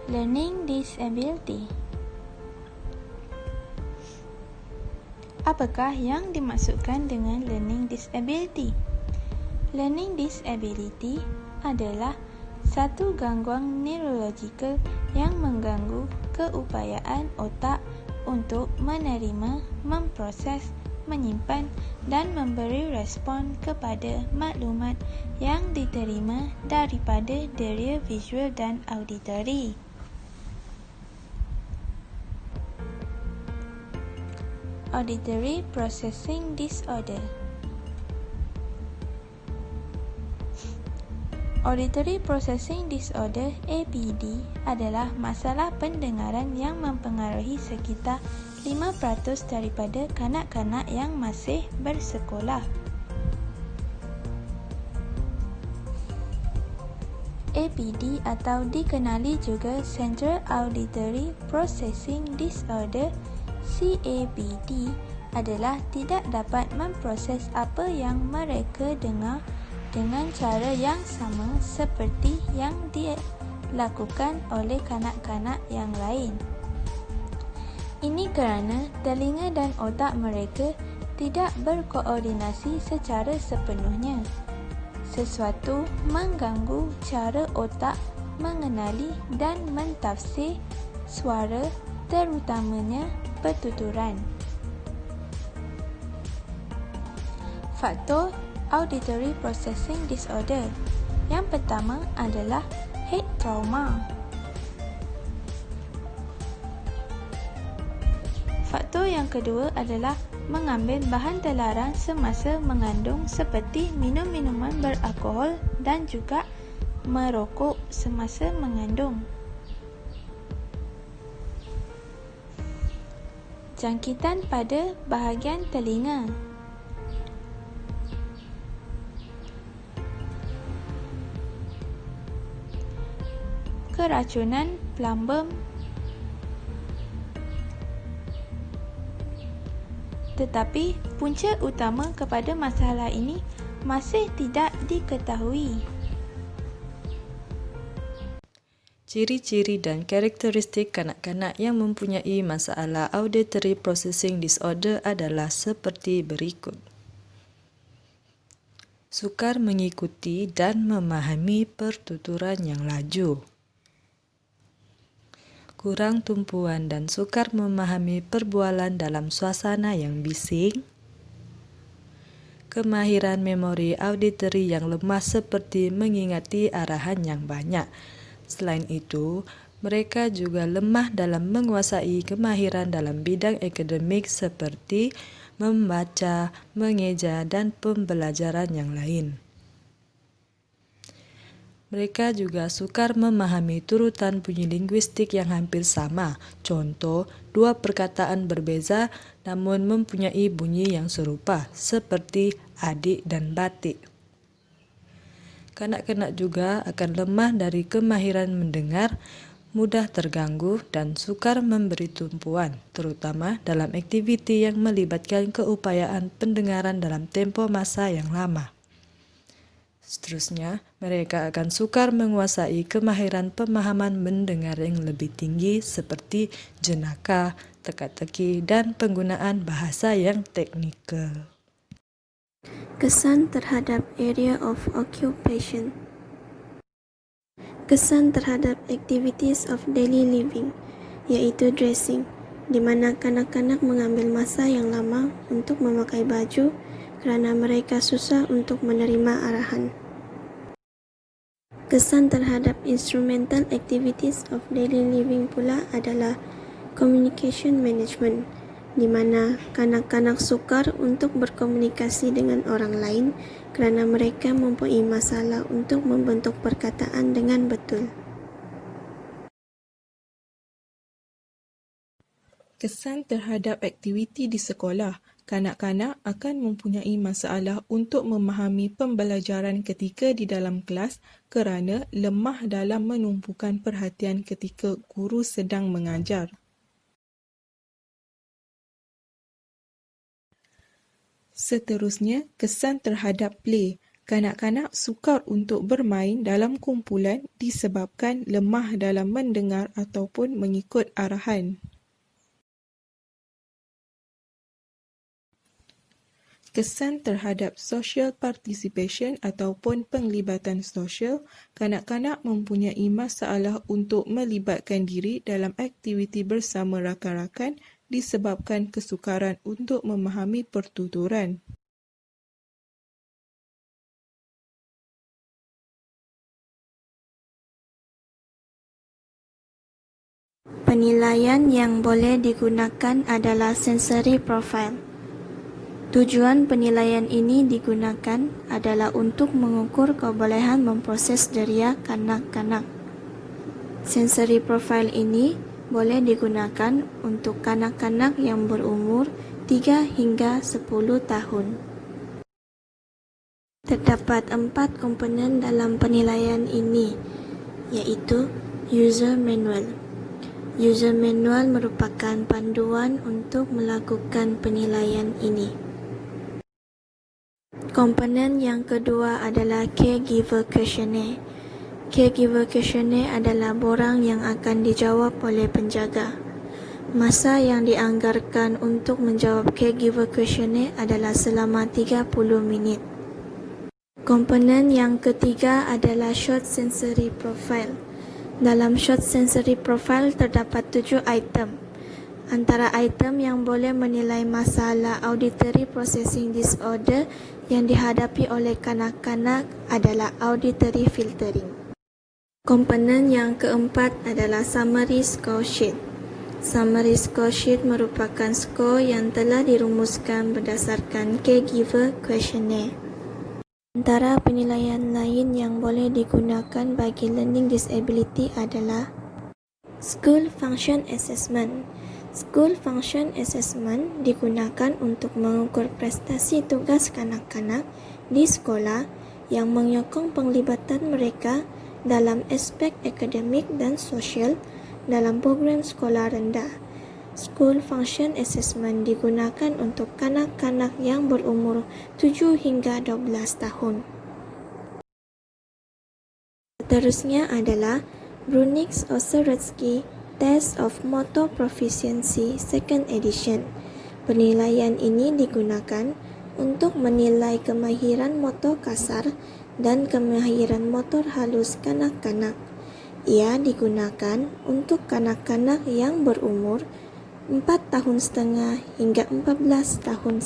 Learning disability. Apakah yang dimaksudkan dengan learning disability? Learning disability adalah satu gangguan neurologikal yang mengganggu keupayaan otak untuk menerima, memproses, menyimpan dan memberi respon kepada maklumat yang diterima daripada deria visual dan auditori. Auditory Processing Disorder. Auditory Processing Disorder (APD) adalah masalah pendengaran yang mempengaruhi sekitar 5% daripada kanak-kanak yang masih bersekolah. APD atau dikenali juga Central Auditory Processing Disorder (CAPD) adalah tidak dapat memproses apa yang mereka dengar dengan cara yang sama seperti yang dilakukan oleh kanak-kanak yang lain. Ini kerana telinga dan otak mereka tidak berkoordinasi secara sepenuhnya. Sesuatu mengganggu cara otak mengenali dan mentafsir suara, terutamanya pertuturan. Faktor Auditory Processing Disorder. Yang pertama adalah head trauma. Faktor yang kedua adalah mengambil bahan terlarang semasa mengandung seperti minum minuman beralkohol dan juga merokok semasa mengandung. Jangkitan pada bahagian telinga. Keracunan plumbum. Tetapi punca utama kepada masalah ini masih tidak diketahui. Ciri-ciri dan karakteristik kanak-kanak yang mempunyai masalah auditory processing disorder adalah seperti berikut. Sukar mengikuti dan memahami pertuturan yang laju. Kurang tumpuan dan sukar memahami perbualan dalam suasana yang bising. Kemahiran memori auditory yang lemah seperti mengingati arahan yang banyak. Selain itu, mereka juga lemah dalam menguasai kemahiran dalam bidang akademik seperti membaca, mengeja dan pembelajaran yang lain. Mereka juga sukar memahami turutan bunyi linguistik yang hampir sama. Contoh, dua perkataan berbeza namun mempunyai bunyi yang serupa, seperti adik dan batik. Kanak-kanak juga akan lemah dari kemahiran mendengar, mudah terganggu dan sukar memberi tumpuan, terutama dalam aktiviti yang melibatkan keupayaan pendengaran dalam tempoh masa yang lama. Seterusnya, mereka akan sukar menguasai kemahiran pemahaman mendengar yang lebih tinggi seperti jenaka, teka-teki, dan penggunaan bahasa yang teknikal. Kesan terhadap area of occupation. Kesan terhadap activities of daily living, iaitu dressing, di mana kanak-kanak mengambil masa yang lama untuk memakai baju kerana mereka susah untuk menerima arahan. Kesan terhadap instrumental activities of daily living pula adalah communication management, di mana kanak-kanak sukar untuk berkomunikasi dengan orang lain kerana mereka mempunyai masalah untuk membentuk perkataan dengan betul. Kesan terhadap aktiviti di sekolah. Kanak-kanak akan mempunyai masalah untuk memahami pembelajaran ketika di dalam kelas kerana lemah dalam menumpukan perhatian ketika guru sedang mengajar. Seterusnya, kesan terhadap play. Kanak-kanak sukar untuk bermain dalam kumpulan disebabkan lemah dalam mendengar ataupun mengikut arahan. Kesan terhadap social participation ataupun penglibatan sosial, kanak-kanak mempunyai masalah untuk melibatkan diri dalam aktiviti bersama rakan-rakan disebabkan kesukaran untuk memahami pertuturan. Penilaian yang boleh digunakan adalah sensory profile. Tujuan penilaian ini digunakan adalah untuk mengukur kebolehan memproses deria kanak-kanak. Sensory profile ini boleh digunakan untuk kanak-kanak yang berumur 3 hingga 10 tahun. Terdapat 4 komponen dalam penilaian ini, iaitu user manual. User manual merupakan panduan untuk melakukan penilaian ini. Komponen yang kedua adalah caregiver questionnaire. Caregiver questionnaire adalah borang yang akan dijawab oleh penjaga. Masa yang dianggarkan untuk menjawab caregiver questionnaire adalah selama 30 minit. Komponen yang ketiga adalah short sensory profile. Dalam short sensory profile terdapat 7 item. Antara item yang boleh menilai masalah auditory processing disorder yang dihadapi oleh kanak-kanak adalah auditory filtering. Komponen yang keempat adalah summary score sheet. Summary score sheet merupakan skor yang telah dirumuskan berdasarkan caregiver questionnaire. Antara penilaian lain yang boleh digunakan bagi learning disability adalah school function assessment. School function assessment digunakan untuk mengukur prestasi tugas kanak-kanak di sekolah yang menyokong penglibatan mereka dalam aspek akademik dan sosial dalam program sekolah rendah. School function assessment digunakan untuk kanak-kanak yang berumur 7 hingga 12 tahun. Seterusnya adalah Brunick-Oseretsky Test of Motor Proficiency Second Edition. Penilaian ini digunakan untuk menilai kemahiran motor kasar dan kemahiran motor halus kanak-kanak. Ia digunakan untuk kanak-kanak yang berumur 4,5 tahun hingga 14,5 tahun.